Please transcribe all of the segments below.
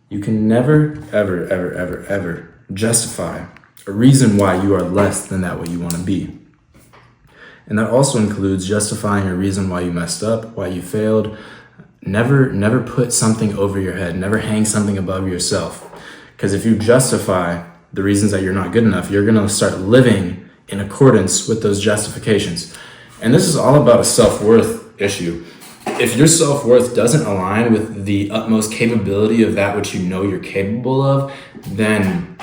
You can never, ever, ever, ever, ever justify a reason why you are less than that what you want to be. And that also includes justifying a reason why you messed up, why you failed. Never put something over your head. Never hang something above yourself. Because if you justify the reasons that you're not good enough, you're going to start living in accordance with those justifications. And this is all about a self-worth issue. If your self-worth doesn't align with the utmost capability of that which you know you're capable of, then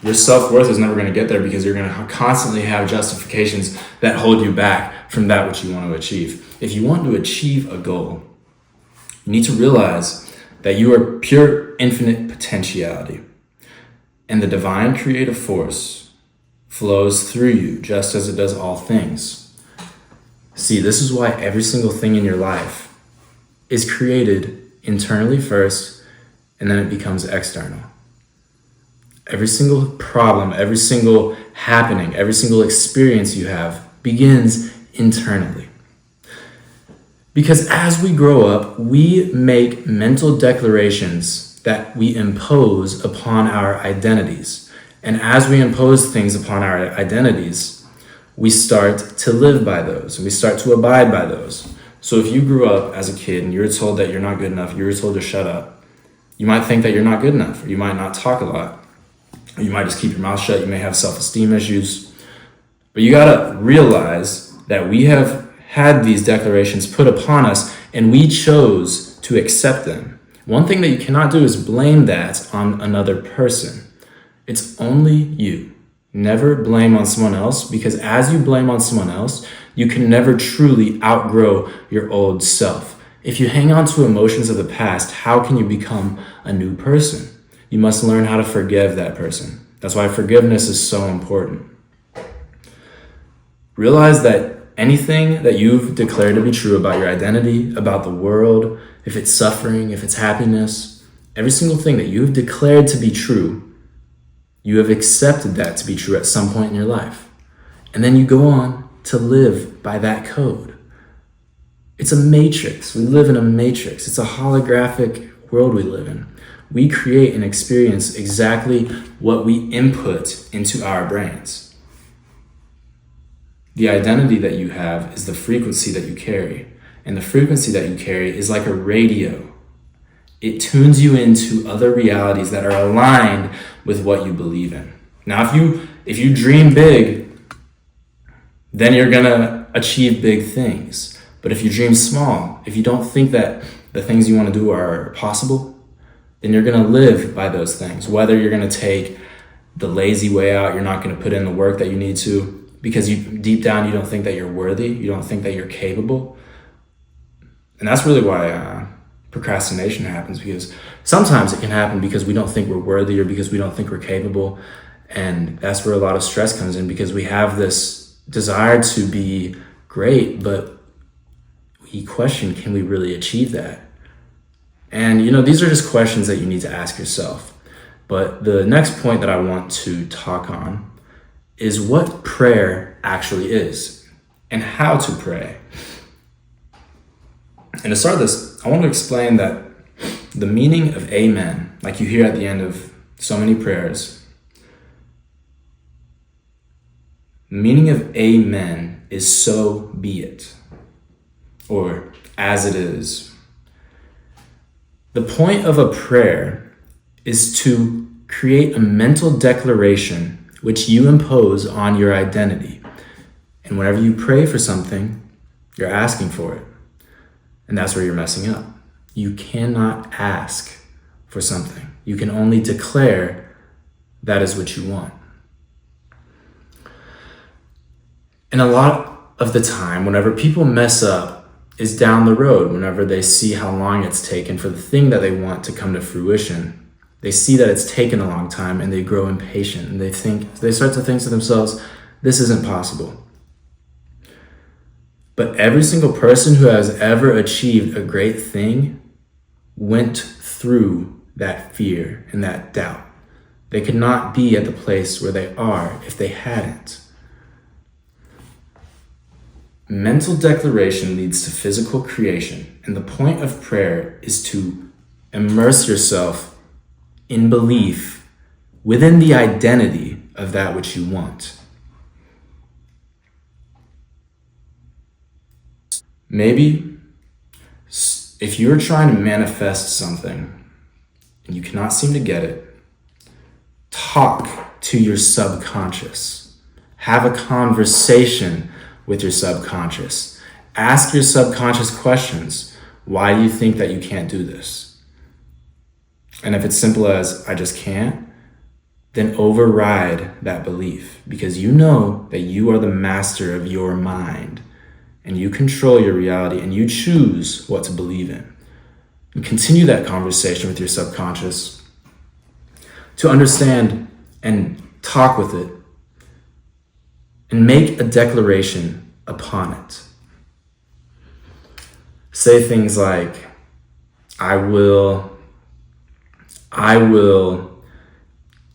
your self-worth is never going to get there, because you're going to constantly have justifications that hold you back from that which you want to achieve. If you want to achieve a goal, you need to realize that you are pure infinite potentiality, and the divine creative force flows through you just as it does all things. See, this is why every single thing in your life is created internally first, and then it becomes external. Every single problem, every single happening, every single experience you have begins internally. Because as we grow up, we make mental declarations that we impose upon our identities. And as we impose things upon our identities, we start to live by those, and we start to abide by those. So if you grew up as a kid and you were told that you're not good enough, you were told to shut up, you might think that you're not good enough, or you might not talk a lot. You might just keep your mouth shut. You may have self-esteem issues. But you gotta realize that we have had these declarations put upon us, and we chose to accept them. One thing that you cannot do is blame that on another person. It's only you. Never blame on someone else, because as you blame on someone else, you can never truly outgrow your old self. If you hang on to emotions of the past, how can you become a new person? You must learn how to forgive that person. That's why forgiveness is so important. Realize that anything that you've declared to be true about your identity, about the world, if it's suffering, if it's happiness, every single thing that you've declared to be true, you have accepted that to be true at some point in your life. And then you go on to live by that code. It's a matrix. We live in a matrix. It's a holographic world we live in. We create and experience exactly what we input into our brains. The identity that you have is the frequency that you carry. And the frequency that you carry is like a radio. It tunes you into other realities that are aligned with what you believe in. Now, if you dream big, then you're gonna achieve big things. But if you dream small, if you don't think that the things you want to do are possible, then you're going to live by those things. Whether you're going to take the lazy way out, you're not going to put in the work that you need to, because deep down you don't think that you're worthy, you don't think that you're capable. And that's really why procrastination happens, because sometimes it can happen because we don't think we're worthy, or because we don't think we're capable. And that's where a lot of stress comes in, because we have this desire to be great, but we question, can we really achieve that? And these are just questions that you need to ask yourself. But the next point that I want to talk on is what prayer actually is and how to pray. And to start this, I want to explain that the meaning of amen, like you hear at the end of so many prayers, the meaning of amen is so be it, or as it is. The point of a prayer is to create a mental declaration which you impose on your identity. And whenever you pray for something, you're asking for it. And that's where you're messing up. You cannot ask for something. You can only declare that is what you want. And a lot of the time, whenever people mess up, is down the road. Whenever they see how long it's taken for the thing that they want to come to fruition, they see that it's taken a long time, and they grow impatient, and they start to think to themselves, this isn't possible. But every single person who has ever achieved a great thing went through that fear and that doubt. They could not be at the place where they are if they hadn't. Mental declaration leads to physical creation, and the point of prayer is to immerse yourself in belief within the identity of that which you want. Maybe if you're trying to manifest something and you cannot seem to get it, talk to your subconscious. Have a conversation with your subconscious. Ask your subconscious questions. Why do you think that you can't do this? And if it's simple as, I just can't, then override that belief, because you know that you are the master of your mind and you control your reality and you choose what to believe in. And continue that conversation with your subconscious to understand and talk with it and make a declaration upon it. Say things like, I will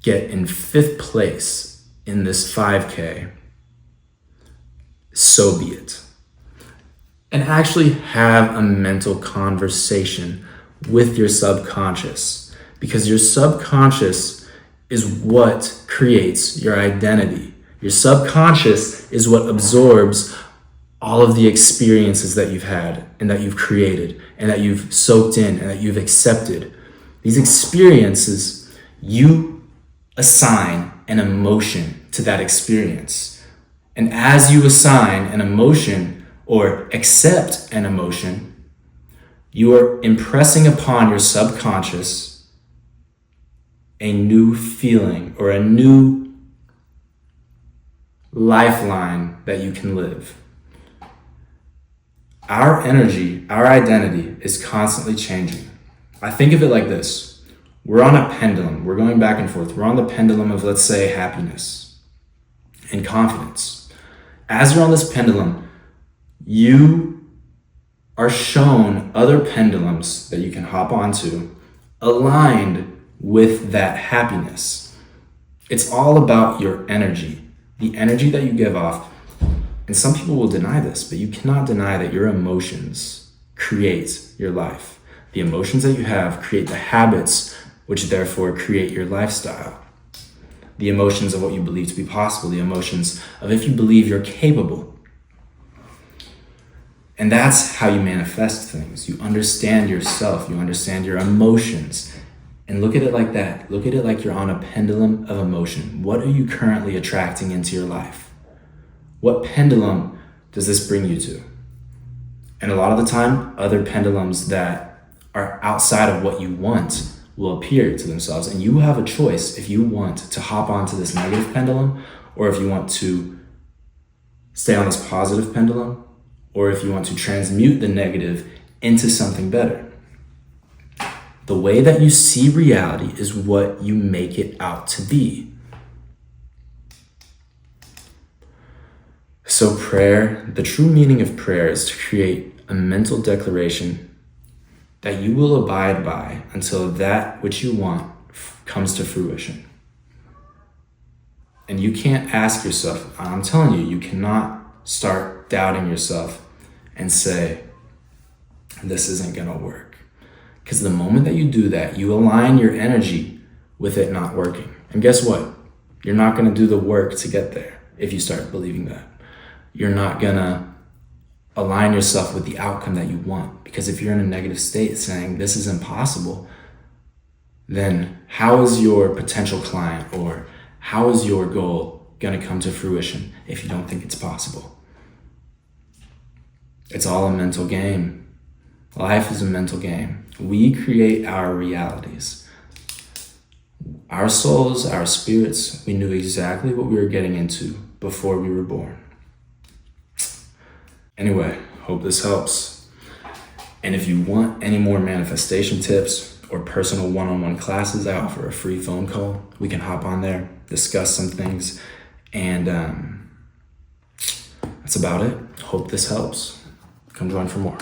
get in 5th place in this 5K, so be it. And actually have a mental conversation with your subconscious, because your subconscious is what creates your identity. Your subconscious is what absorbs all of the experiences that you've had and that you've created and that you've soaked in and that you've accepted. These experiences, you assign an emotion to that experience. And as you assign an emotion or accept an emotion, you are impressing upon your subconscious a new feeling or a new lifeline that you can live. Our energy, our identity is constantly changing. I think of it like this. We're on a pendulum. We're going back and forth. We're on the pendulum of, let's say, happiness and confidence. As you're on this pendulum, you are shown other pendulums that you can hop onto aligned with that happiness. It's all about your energy, the energy that you give off. And some people will deny this, but you cannot deny that your emotions create your life. The emotions that you have create the habits, which therefore create your lifestyle. The emotions of what you believe to be possible, the emotions of if you believe you're capable. And that's how you manifest things. You understand yourself, you understand your emotions. And look at it like that. Look at it like you're on a pendulum of emotion. What are you currently attracting into your life? What pendulum does this bring you to? And a lot of the time, other pendulums that are outside of what you want will appear to themselves. And you have a choice if you want to hop onto this negative pendulum, or if you want to stay on this positive pendulum, or if you want to transmute the negative into something better. The way that you see reality is what you make it out to be. So prayer, the true meaning of prayer is to create a mental declaration that you will abide by until that which you want comes to fruition. And you can't ask yourself, I'm telling you, you cannot start doubting yourself and say, this isn't gonna work. Because the moment that you do that, you align your energy with it not working. And guess what? You're not gonna do the work to get there if you start believing that. You're not gonna align yourself with the outcome that you want. Because if you're in a negative state saying this is impossible, then how is your potential client or how is your goal gonna come to fruition if you don't think it's possible? It's all a mental game. Life is a mental game. We create our realities. Our souls, our spirits, we knew exactly what we were getting into before we were born. Anyway, hope this helps. And if you want any more manifestation tips or personal one-on-one classes, I offer a free phone call. We can hop on there, discuss some things, and that's about it. Hope this helps. Come join for more.